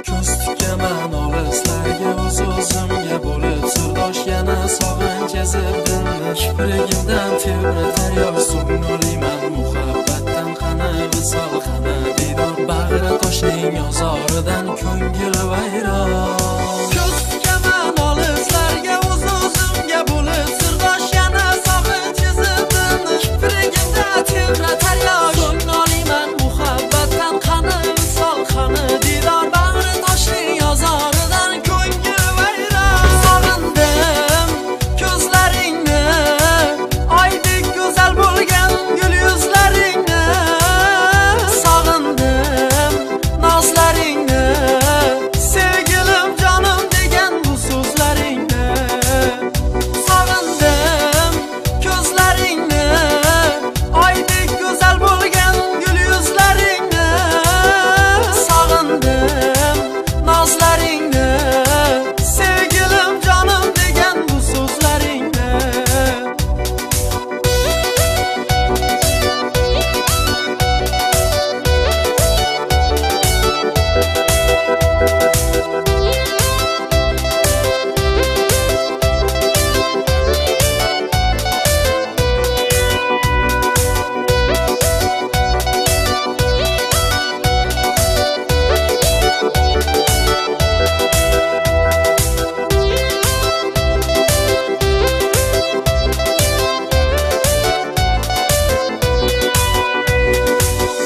Ko'z tikaman olislarga o'z-o'zimga bo'lib sirdosh yana sog'inch ezib dilni kiprigimdan tebratar yosh so'ng o'layman muhabbatdan qani visol qani diydor bag'ri toshning ozoridan ko'ngil vayron. Ko'z tikaman olislarga o'z-o'zimga bo'lib sirdosh yana sog'inch ezib dilni kiprigimdan tebratar yosh so'ng o'layman muhabbatdan qani visol qani diydor bag'ri toshning ozoridan ko'ngil vayron. Sog'indim ko'zlaringni, oydek go'zal bo'lgan gul yuzlaringni. Sog'indim nozlaringni, sevgilim jonim degan bu so'zlaringni. Sog'indim ko'zlaringni, oydek go'zal bo'lgan gul yuzlaringni. Sog'indim nozlaringni, sevgilim jonim degan bu so'zlaringni.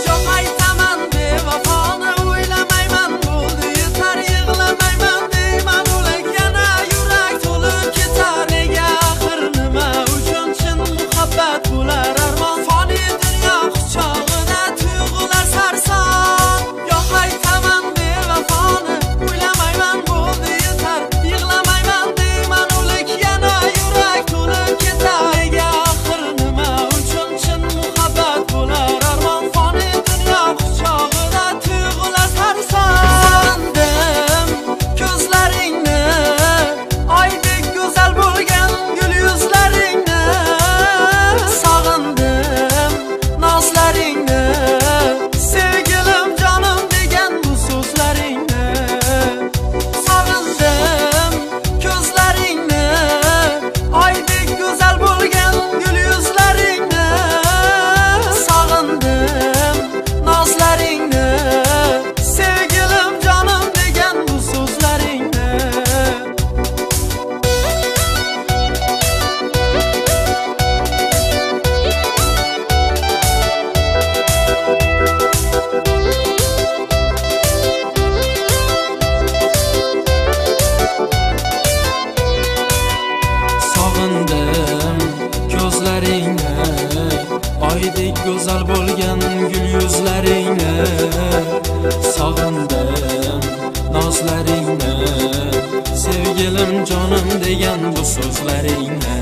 Çok aytaman bevafoni o'ylamayman bo'ldi yetar yig'lamayman deyman o'lik yana yurak to'lib ketar nega axir nima uchun chin muhabbat bo'lar armon foniy dunyo quchog'ida tuyg'ular sarson. Yo'q aytaman bevafoni o'ylamayman bo'ldi yetar yig'lamayman deyman o'lik yana yurak to'lib ketar nega axir nima uchun chin muhabbat bo'lar armon foniy dunyo quchog'ida tuyg'ular sarson. Sog'indim ko'zlaringni, oydek go'zal bo'lgan gul yuzlaringni. Sog'indim nozlaringni, sevgilim jonim degan bu so'zlaringni. Sog'indim ko'zlaringni, oydek go'zal bo'lgan gul yuzlaringni. Sog'indim nozlaringni, sevgilim jonim degan bu so'zlaringni. Sog'indim ko'zlaringni, oydek go'zal bo'lgan gul yuzlaringni. Sog'indim nozlaringni, sevgilim jonim degan bu so'zlaringni.